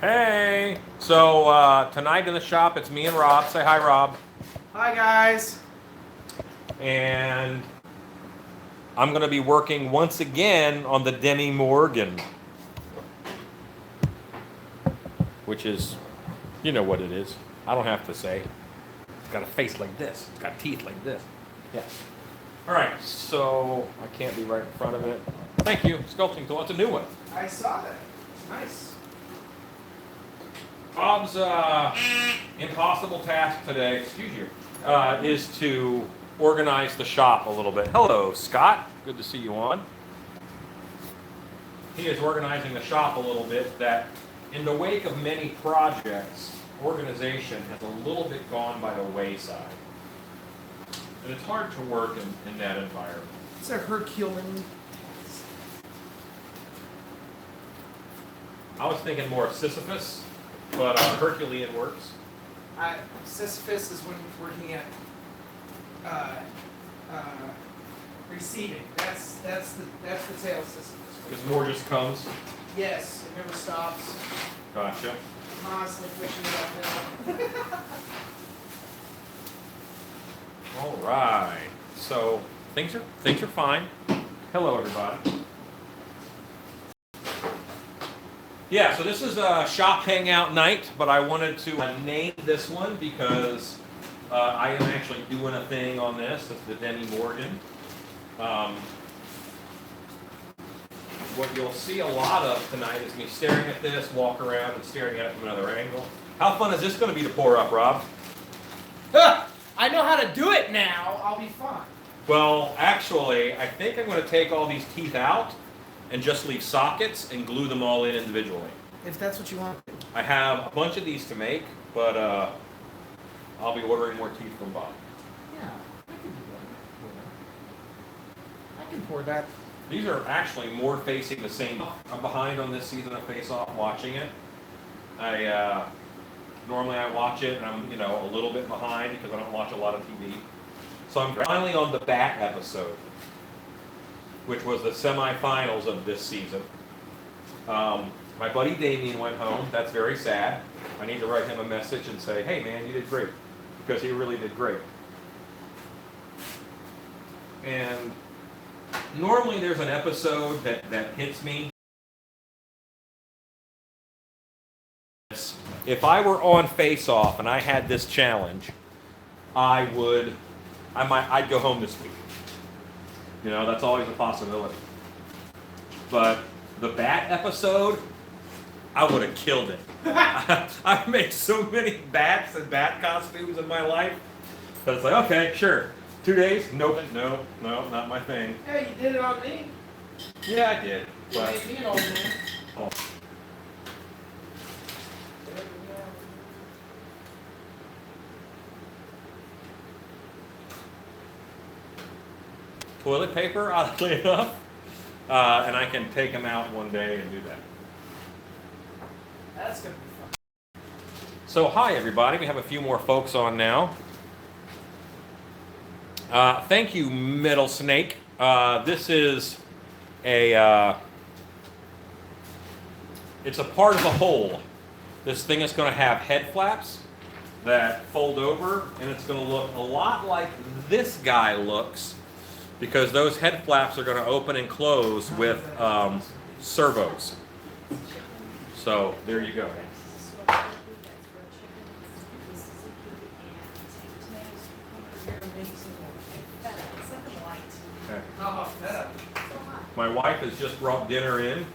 Hey! So tonight in the shop, it's me and Rob. Say hi, Rob. Hi, guys. And I'm going to be working once again on the Demi Mooregan, which is, you know what it is. I don't have to say. It's got a face like this. It's got teeth like this. Yeah. All right. So I can't be right in front of it. Thank you. Sculpting tool. It's a new one. I saw that. Nice. Bob's impossible task today, excuse you, is to organize the shop a little bit. Hello, Scott. Good to see you on. He is organizing the shop a little bit. That, in the wake of many projects, organization has a little bit gone by the wayside. And it's hard to work in that environment. It's a Herculean. I was thinking more of Sisyphus, but Herculean works. Sisyphus is when working at receiving. That's the tale of Sisyphus. Because more just comes. Yes, it never stops. Gotcha. Constantly pushing it uphill. All right. So things are fine. Hello, everybody. Yeah, so this is a shop hangout night, but I wanted to name this one because I am actually doing a thing on this. It's the Demi Mooregan. What you'll see a lot of tonight is me staring at this, walk around, and staring at it from another angle. How fun is this going to be to pour up, Rob? I know how to do it now. I'll be fine. Well, actually, I think I'm going to take all these teeth out and just leave sockets and glue them all in individually. If that's what you want. I have a bunch of these to make, but I'll be ordering more teeth from Bob. Yeah, I can do that. I can pour that. These are actually more facing the same. I'm behind on this season of Face Off watching it. Normally I watch it and I'm a little bit behind because I don't watch a lot of TV. So I'm finally on the Bat episode, which was the semifinals of this season. My buddy Demi went home. That's very sad. I need to write him a message and say, hey man, you did great. Because he really did great. And normally there's an episode that hits me. If I were on Face Off and I had this challenge, I'd go home this week. That's always a possibility. But the Bat episode, I would have killed it. I've made so many bats and bat costumes in my life that it's like, okay, sure. 2 days? Nope. No, not my thing. Hey, you did it on me. Yeah, I did. You But, made me an old man. oh. Toilet paper, oddly enough, and I can take them out one day and do that. That's gonna be fun. So hi everybody, we have a few more folks on now. Thank you, Metal Snake. This is it's a part of the whole. This thing is going to have head flaps that fold over, and it's going to look a lot like this guy looks, because those head flaps are going to open and close with servos. So there you go. Okay. Oh, feta. My wife has just brought dinner in.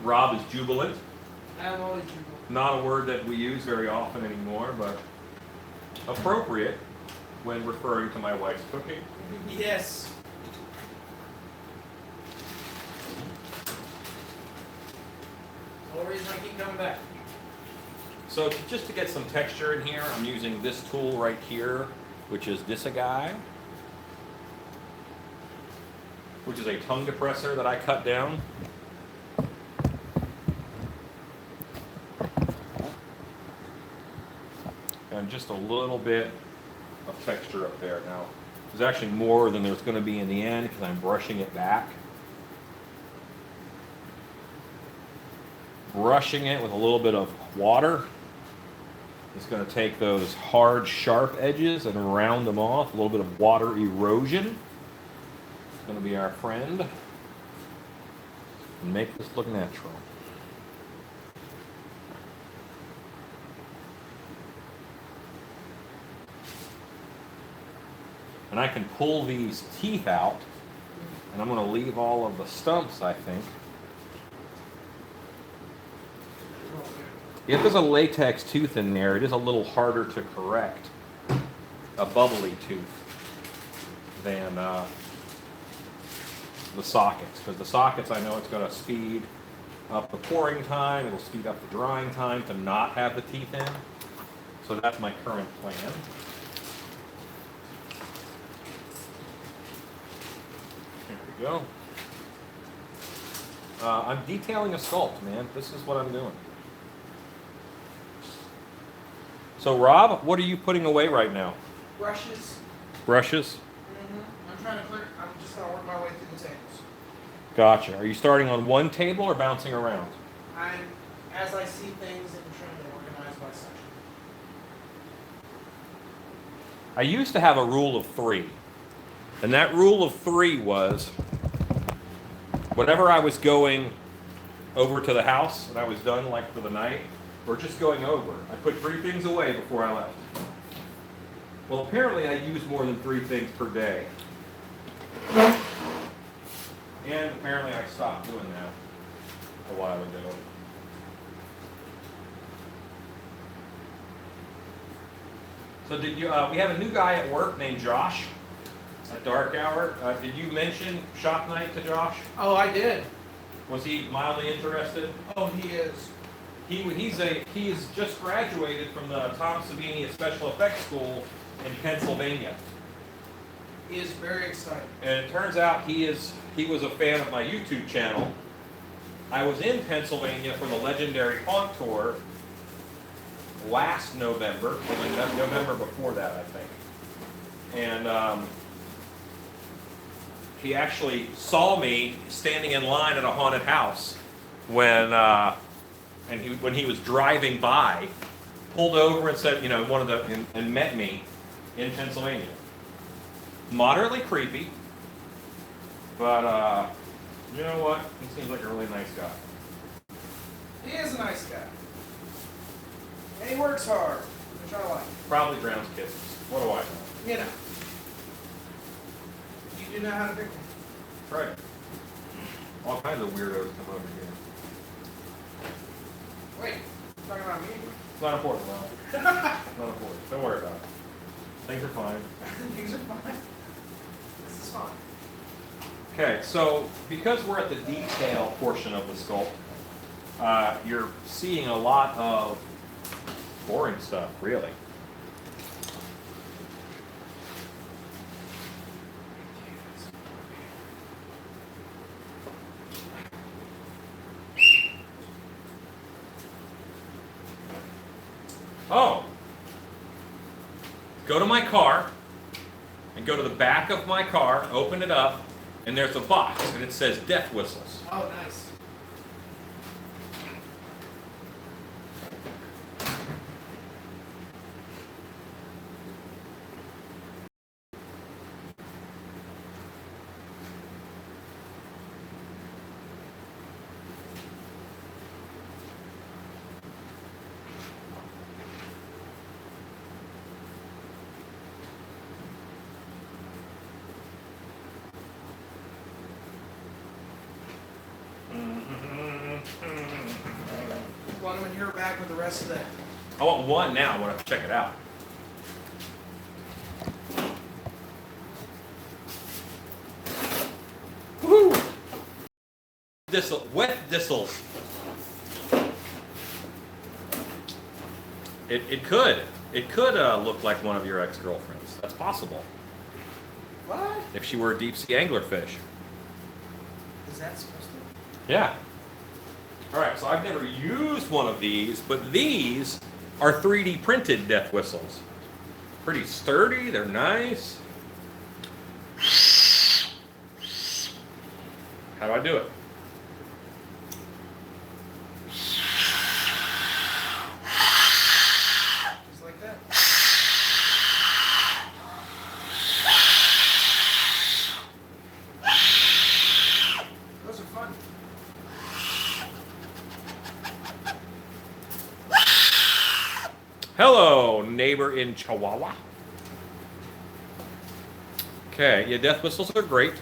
Rob is jubilant. I'm always jubilant. Not a word that we use very often anymore, but appropriate when referring to my wife's cooking. Yes. The whole reason I keep coming back. So just to get some texture in here, I'm using this tool right here, which is this guy, which is a tongue depressor that I cut down. And just a little bit of texture up there. Now, there's actually more than there's going to be in the end because I'm brushing it back. brushing it with a little bit of water. It's going to take those hard, sharp edges and round them off. A little bit of water erosion. It's going to be our friend. And make this look natural. And I can pull these teeth out, and I'm going to leave all of the stumps, I think. If there's a latex tooth in there, it is a little harder to correct a bubbly tooth than the sockets. Because the sockets, I know it's going to speed up the pouring time, it'll speed up the drying time to not have the teeth in. So that's my current plan. There we go. I'm detailing a sculpt, man. This is what I'm doing. So, Rob, what are you putting away right now? Brushes. Brushes? I'm trying to clear. I'm just gonna work my way through the tables. Gotcha. Are you starting on one table or bouncing around? As I see things, I'm trying to organize by section. I used to have a rule of 3. And that rule of 3 was whenever I was going over to the house and I was done like for the night, or just going over, I put 3 things away before I left. Well, apparently I use more than 3 things per day. And apparently I stopped doing that a while ago. So did you, we have a new guy at work named Josh at Dark Hour. Did you mention shop night to Josh? Oh, I did. Was he mildly interested? Oh, he is. He is just graduated from the Tom Savini Special Effects School in Pennsylvania. He is very excited. And it turns out he was a fan of my YouTube channel. I was in Pennsylvania for the legendary Haunt Tour last November, or November before that, I think. And he actually saw me standing in line at a haunted house when he was driving by, pulled over and said, and met me in Pennsylvania. Moderately creepy, but you know what? He seems like a really nice guy. He is a nice guy. And he works hard, which I like. Probably drowns kisses. What do I know? You know. You do know how to pick them. Right. All kinds of weirdos come over here. Wait, talking about me? It's not important, Ron. Not important. Don't worry about it. Things are fine. Things are fine. This is fine. Okay, so because we're at the detail portion of the sculpt, you're seeing a lot of boring stuff, really. Oh, go to my car and go to the back of my car, open it up, and there's a box and it says death whistles. Oh, nice. Want them in here back with the rest of that. I want one now. I want to check it out. Woohoo! Wet thistles. It could look like one of your ex-girlfriends. That's possible. What? If she were a deep sea anglerfish. Is that supposed to? Yeah. All right, so I've never used one of these, but these are 3D printed death whistles. Pretty sturdy, they're nice. How do I do it? fun. Hello, neighbor in Chihuahua. Okay, yeah, death whistles are great.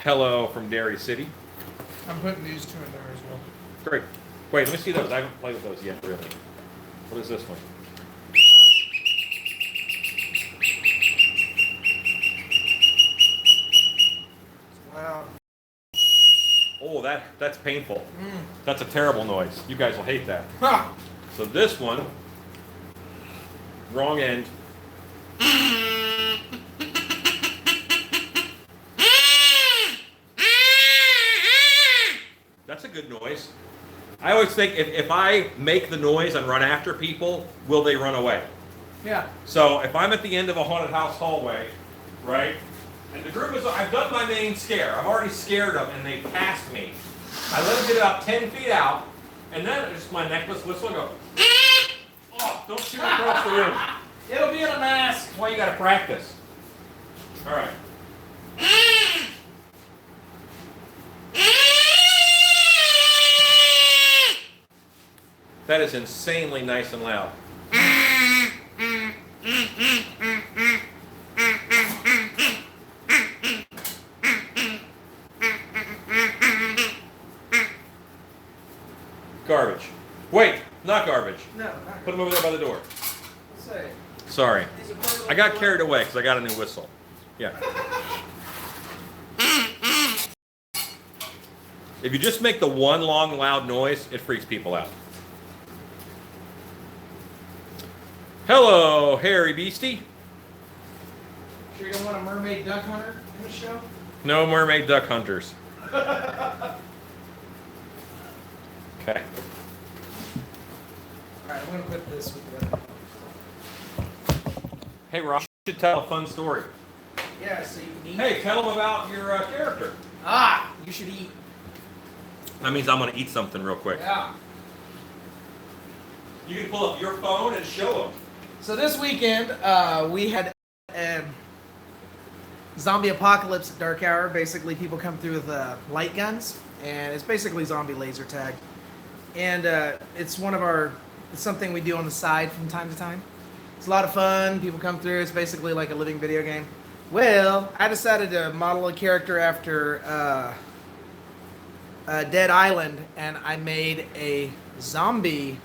Hello from Dairy City. I'm putting these two in there as well. Great. Wait, let me see those. I haven't played with those yet, really. What is this one? Wow. Oh, that's painful. That's a terrible noise. You guys will hate that. Ha! So this one, wrong end. That's a good noise. I always think if I make the noise and run after people, will they run away? Yeah. So if I'm at the end of a haunted house hallway, right, and the group is, I've done my main scare. I've already scared them and they passed me. I let them get about 10 feet out, and then just my necklace whistle and go, oh, don't shoot across the room. It'll be in a mask. That's why you gotta practice. All right. That is insanely nice and loud. Garbage. Wait, not garbage. No, not Put them over there by the door. Let's say. Sorry. These are part of I got carried away because I got a new whistle. Yeah. If you just make the one long loud noise, it freaks people out. Hello, hairy beastie. Sure you don't want a mermaid duck hunter in the show? No mermaid duck hunters. Okay. Alright, I'm going to put this with the other. Hey, Rob, you should tell a fun story. Yeah, so you can eat. Hey, tell them about your character. Ah, you should eat. That means I'm going to eat something real quick. Yeah. You can pull up your phone and show them. So this weekend, we had zombie apocalypse at dark hour. Basically, people come through with light guns, and it's basically zombie laser tag. And it's it's something we do on the side from time to time. It's a lot of fun. People come through. It's basically like a living video game. Well, I decided to model a character after Dead Island, and I made a zombie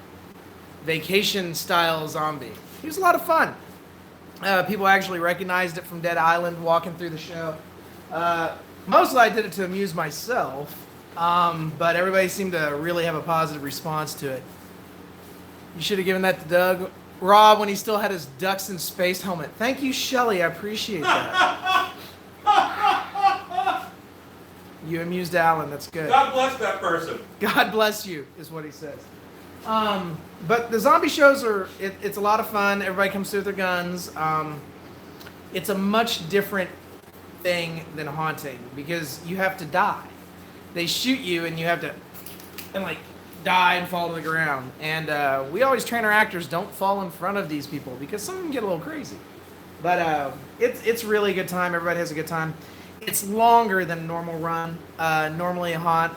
vacation-style zombie. It was a lot of fun. People actually recognized it from Dead Island walking through the show. Mostly I did it to amuse myself, but everybody seemed to really have a positive response to it. You should have given that to Doug. Rob, when he still had his Ducks in Space helmet. Thank you, Shelly. I appreciate that. You amused Alan. That's good. God bless that person. God bless you, is what he says. But the zombie shows it's a lot of fun. Everybody comes through with their guns. It's a much different thing than haunting because you have to die. They shoot you and you have to die and fall to the ground. And we always train our actors, don't fall in front of these people because some of them get a little crazy. But it's really a good time. Everybody has a good time. It's longer than a normal run. Normally a haunt,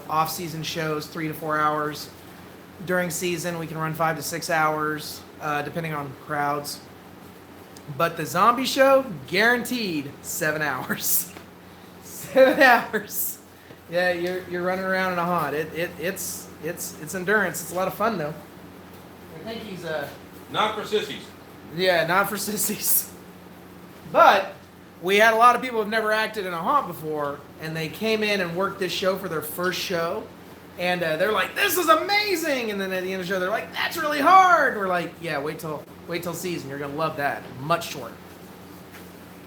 off-season shows 3 to 4 hours. During season, we can run 5 to 6 hours, depending on crowds. But the zombie show, guaranteed 7 hours. 7 hours. Yeah, you're running around in a haunt. It's endurance. It's a lot of fun though. I think he's Not for sissies. Yeah, not for sissies. But we had a lot of people who've never acted in a haunt before, and they came in and worked this show for their first show. And they're like, "This is amazing!" And then at the end of the show, they're like, "That's really hard." We're like, "Yeah, wait till season. You're gonna love that. Much shorter."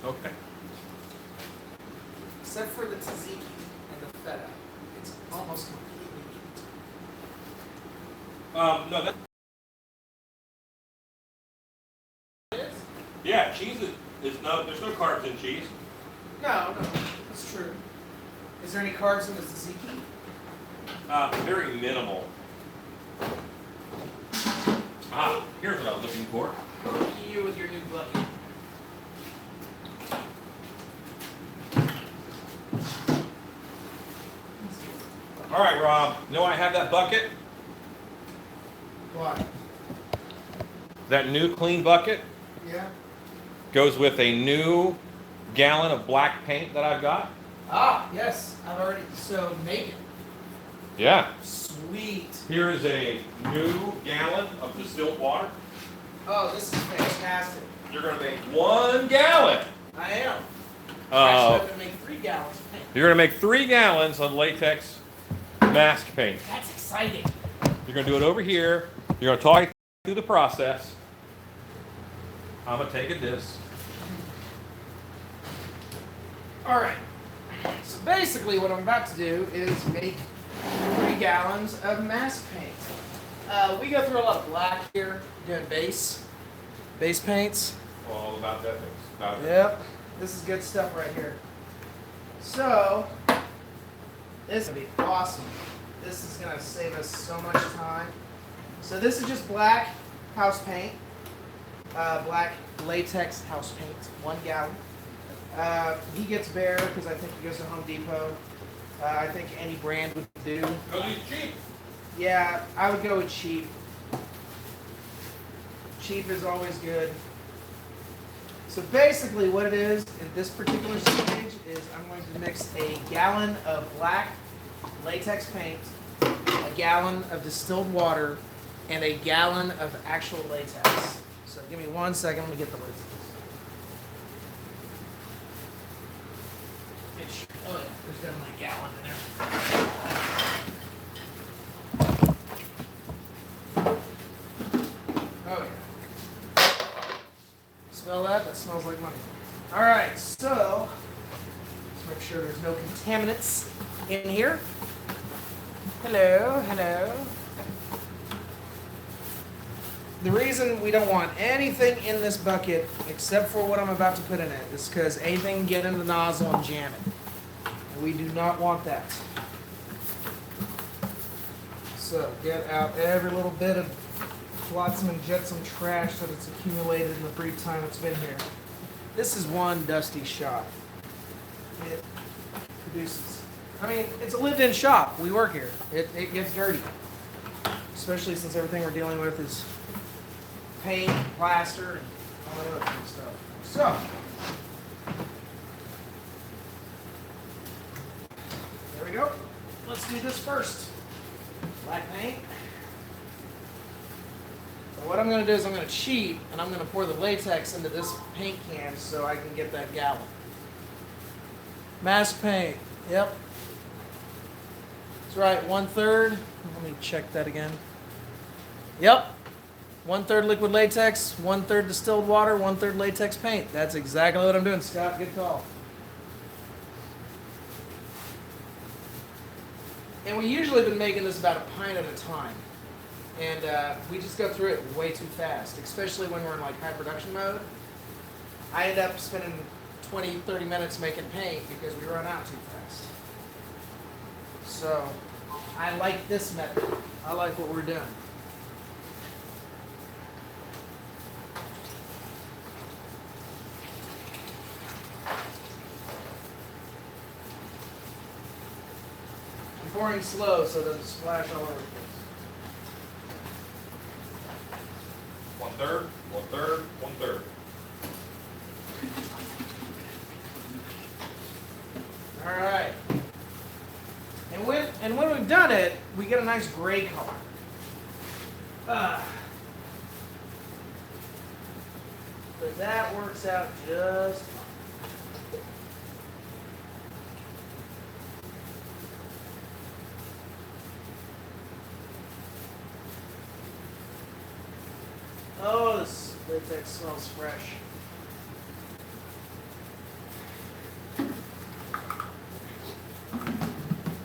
Okay. Except for the tzatziki and the feta, it's almost completely meat. No, that. Yeah, cheese is no. There's no carbs in cheese. No, that's true. Is there any carbs in the tzatziki? Very minimal. Here's what I was looking for. You with your new buddy. All right, Rob. You know why I have that bucket? Why? That new clean bucket Yeah. goes with a new gallon of black paint that I've got. Ah, yes. I've already make it. Yeah. Sweet. Here is a new gallon of distilled water. Oh, this is fantastic. You're going to make 1 gallon. I am. Actually, I'm going to make 3 gallons of paint. You're going to make 3 gallons of latex mask paint. That's exciting. You're going to do it over here. You're going to talk through the process. I'm going to take a disc. All right. So basically what I'm about to do is make 3 gallons of mask paint. We go through a lot of black here, doing base paints. All about that. About Yep. This is good stuff right here. So, this is going to be awesome. This is going to save us so much time. So this is just black house paint. Black latex house paint, 1 gallon. He gets bare because I think he goes to Home Depot. I think any brand would do. Because he's cheap. Yeah, I would go with cheap. Cheap is always good. So basically what it is in this particular stage is I'm going to mix a gallon of black latex paint, a gallon of distilled water, and a gallon of actual latex. So give me 1 second, let me get the lids. Oh yeah, there's definitely a gallon in there. Oh yeah. Smell that? That smells like money. Alright, so let's make sure there's no contaminants in here. Hello, hello. The reason we don't want anything in this bucket except for what I'm about to put in it is because anything can get in the nozzle and jam it. And we do not want that. So get out every little bit of flotsam and jetsam trash that it's accumulated in the brief time it's been here. This is one dusty shop. It produces, I mean, it's a lived-in shop. We work here. It gets dirty. Especially since everything we're dealing with is paint, plaster, and all that other kind of stuff. So, there we go. Let's do this first. Black paint. So what I'm going to do is I'm going to cheat, and I'm going to pour the latex into this paint can so I can get that gallon. Mask paint. Yep. That's right, 1/3. Let me check that again. Yep. 1/3 liquid latex, 1/3 distilled water, 1/3 latex paint. That's exactly what I'm doing, Scott. Good call. And we usually have been making this about a pint at a time. And we just go through it way too fast, especially when we're in like high production mode. I end up spending 20, 30 minutes making paint because we run out too fast. So I like this method. I like what we're doing. I'm pouring slow so it doesn't splash all over the place. 1/3, 1/3, 1/3. All right. And when we've done it, we get a nice gray color. But that works out just fine. Oh, this latex smells fresh.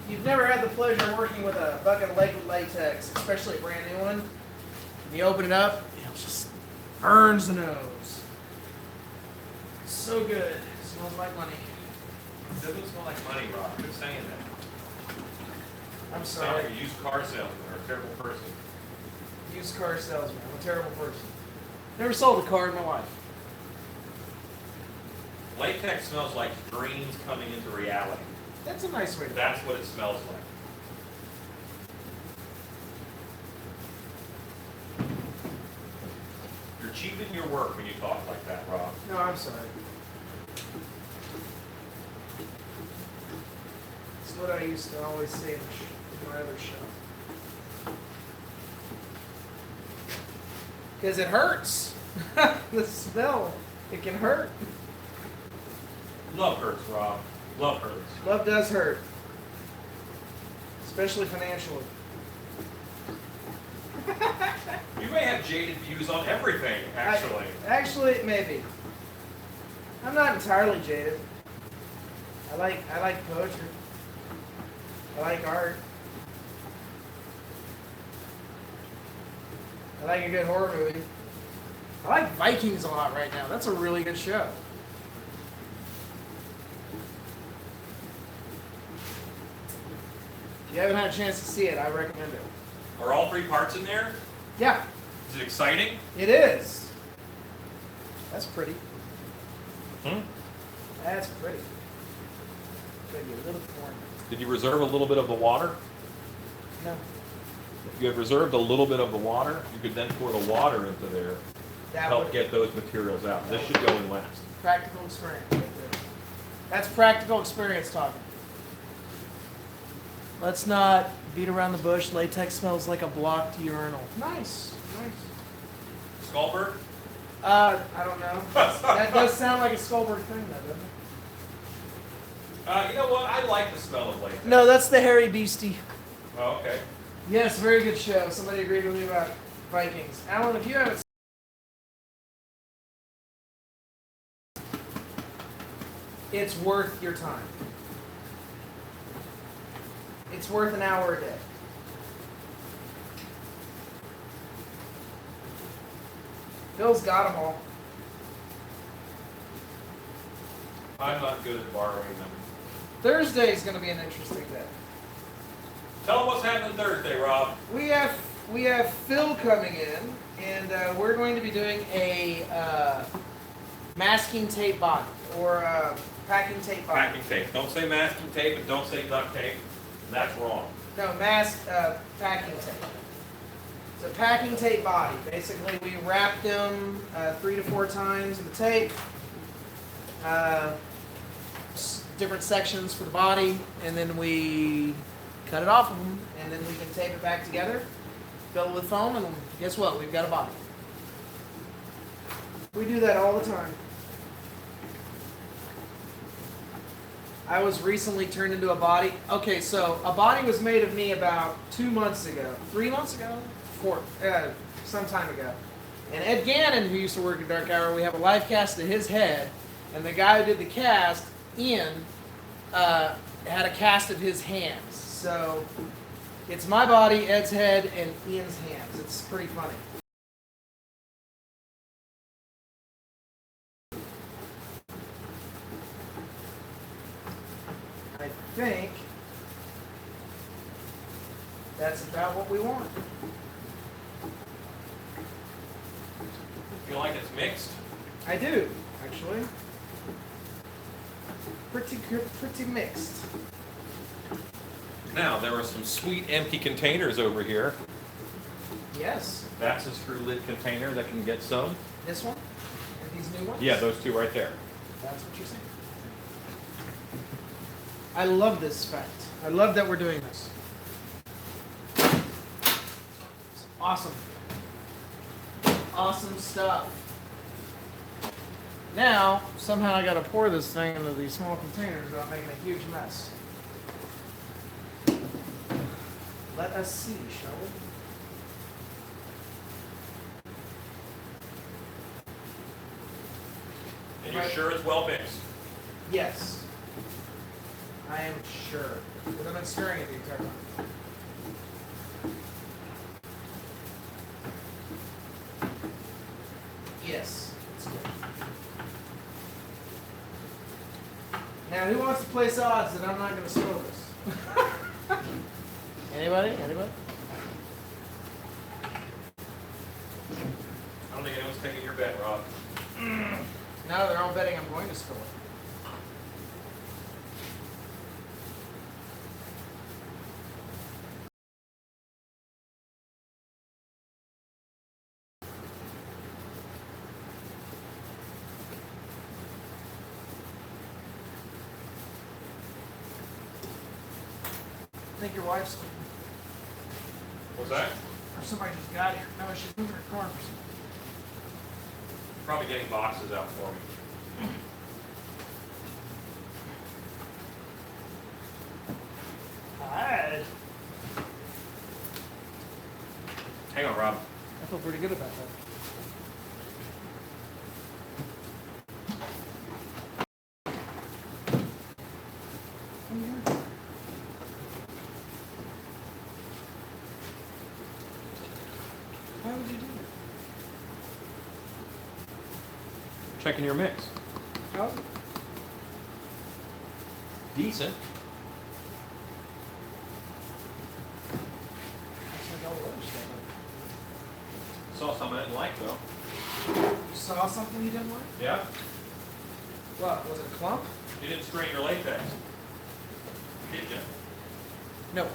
You've never had the pleasure of working with a bucket of liquid latex, especially a brand new one. When you open it up, it just burns the nose. So good. It smells like money. It doesn't smell like money, Rob. Quit saying that. I'm You sound sorry. like a used car salesman or a terrible person. Used car salesman. I'm a terrible person. Never sold a car in my life. Latex smells like dreams coming into reality. That's a nice way to That's what it smells like. cheapen your work when you talk like that, Rob. No, I'm sorry. It's what I used to always say in my other show. Because it hurts. The smell, it can hurt. Love hurts, Rob. Love hurts. Love does hurt. Especially financially. You may have jaded views on everything, actually. Actually, maybe. I'm not entirely jaded. I like poetry. I like art. I like a good horror movie. I like Vikings a lot right now. That's a really good show. If you haven't had a chance to see it, I recommend it. Are all 3 parts in there? Yeah, Is it exciting? it is. That's pretty. Hmm? That's pretty. Could be a little corny. Did you reserve a little bit of the water? No. If you had reserved a little bit of the water, you could then pour the water into there to That help would get those materials out. This should go in last. practical experience right there. That's practical experience talking. Let's not beat around the bush. Latex smells like a blocked urinal. Nice. Nice. Skullberg? I don't know. That does sound like a Sculpting thing, though, doesn't it? You know what? I like the smell of latex. No, that's the hairy beastie. Oh, okay. Yes, very good show. Somebody agreed with me about Vikings. Alan, if you haven't it's worth your time. It's worth an hour a day. Bill's got them all. I'm not good at borrowing them. Thursday is going to be an interesting day. Tell them what's happening Thursday, Rob. We have Phil coming in, and we're going to be doing a masking tape body or packing tape body. Packing tape. Don't say masking tape and don't say duct tape. That's wrong. No, packing tape. It's a packing tape body. Basically, we wrap them 3 to 4 times in the tape. Different sections for the body, and then we cut it off of them, and then we can tape it back together, fill it with foam, and guess what? We've got a body. We do that all the time. I was recently turned into a body. Okay, so a body was made of me about 2 months ago, 3 months ago, some time ago. And Ed Gannon, who used to work at Dark Hour, we have a live cast of his head, and the guy who did the cast, Ian, had a cast of his hands. So it's my body, Ed's head, and Ian's hands. It's pretty funny. I think that's about what we want. Feel like it's mixed? I do, actually. Pretty mixed. Now, there are some sweet empty containers over here. Yes. That's a screw lid container that can get some. This one? And these new ones? Yeah, those two right there. That's what you're saying. I love this fact. I love that we're doing this. It's awesome. Awesome stuff. Now, somehow I gotta pour this thing into these small containers without making a huge mess. Let us see, shall we? And you're sure it's well mixed? Yes. I am sure. Because I've been stirring it the entire time. Yes. It's good. Now, who wants to place odds that I'm not going to spill this? Anybody? Anybody? I don't think anyone's taking your bet, Rob. No, they're all betting I'm going to spill it. think your wife's What's that? or somebody just got here. No, she's moving her car for something. Probably getting boxes out for me. Alright. Hang on, Rob. I feel pretty good about that. Why would you do that? Checking your mix. Oh, Decent. that's like all the other stuff. Saw something I didn't like though. You saw something you didn't like? Yeah? What? Was it a clump? You didn't strain your latex. Did you? No.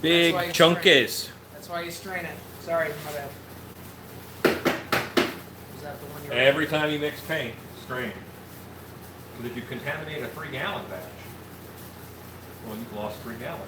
Big That's why you chunkies. That's why you strain it. Sorry, my bad. Was that the one you were Every time you mix paint, strain. Because if you contaminate a 3-gallon batch, well, you've lost 3 gallons.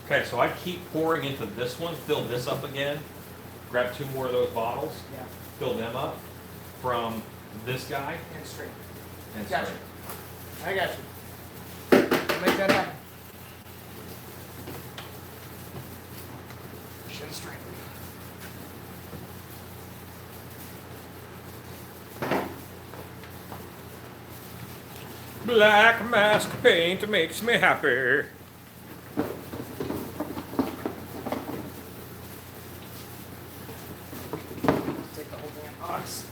Okay, so I keep pouring into this one, fill this up again, grab 2 more of those bottles, Yeah. fill them up from this guy, And strain. and Gotcha. strain. I got you. I'll make that happen. Should strain. Black mask paint makes me happy. Take the whole damn box.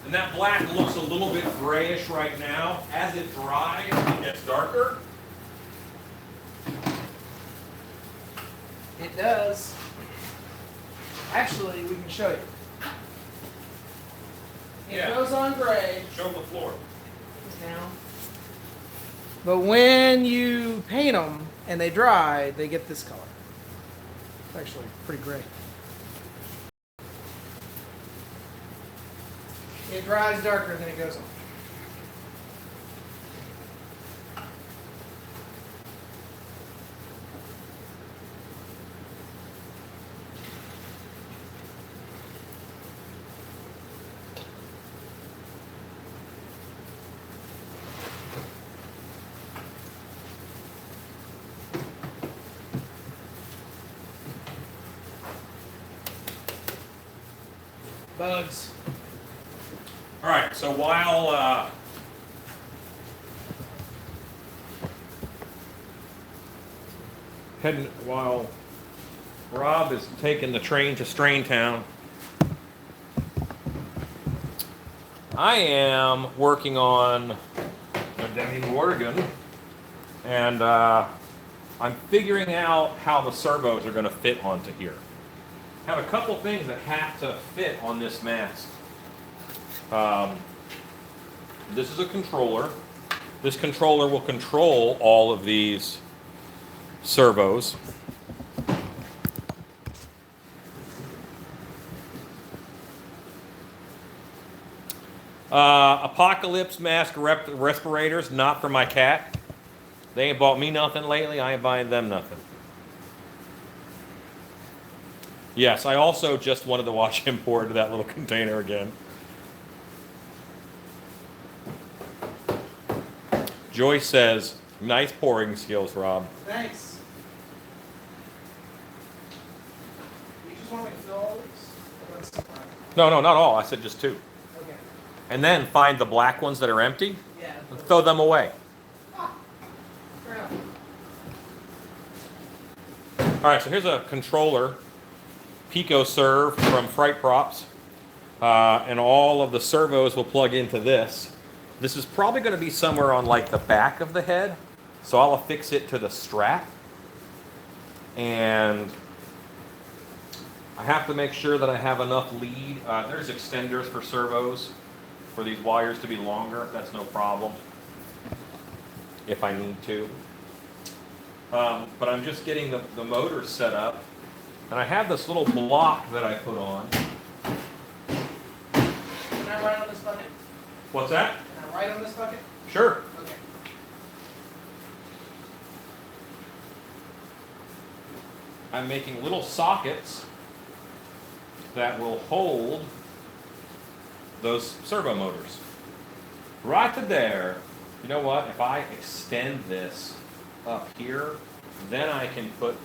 And that black looks a little bit grayish right now. As it dries, it gets darker. It does. Actually, we can show you. It Yeah. goes on gray Show the floor. now. But when you paint them and they dry, they get this color. It's actually pretty gray. It dries darker than it goes on. Bugs. All right, so while while Rob is taking the train to Straintown, I am working on a Demi Mooregan, and I'm figuring out how the servos are going to fit onto here. Have a couple things that have to fit on this mast. This is a controller. This controller will control all of these servos. Apocalypse mask respirators, not for my cat. They ain't bought me nothing lately. I ain't buying them nothing. Yes, I also just wanted to watch him pour into that little container again. Joyce says, nice pouring skills, Rob. Thanks. You just want me to fill all these? Or that's fine? No, not all. I said just 2. Okay. And then find the black ones that are empty Yeah. and throw them away. Fair enough. All right, so here's a controller Pico Serve from Fright Props, and all of the servos will plug into this. This is probably going to be somewhere on like the back of the head, so I'll affix it to the strap. And I have to make sure that I have enough lead. There's extenders for servos for these wires to be longer. That's no problem if I need to. But I'm just getting the motor set up. And I have this little block that I put on. Can I write on this bucket? What's that? Can I write on this bucket? Sure. Okay. I'm making little sockets that will hold those servo motors. Right to there. You know what? If I extend this up here, then I can put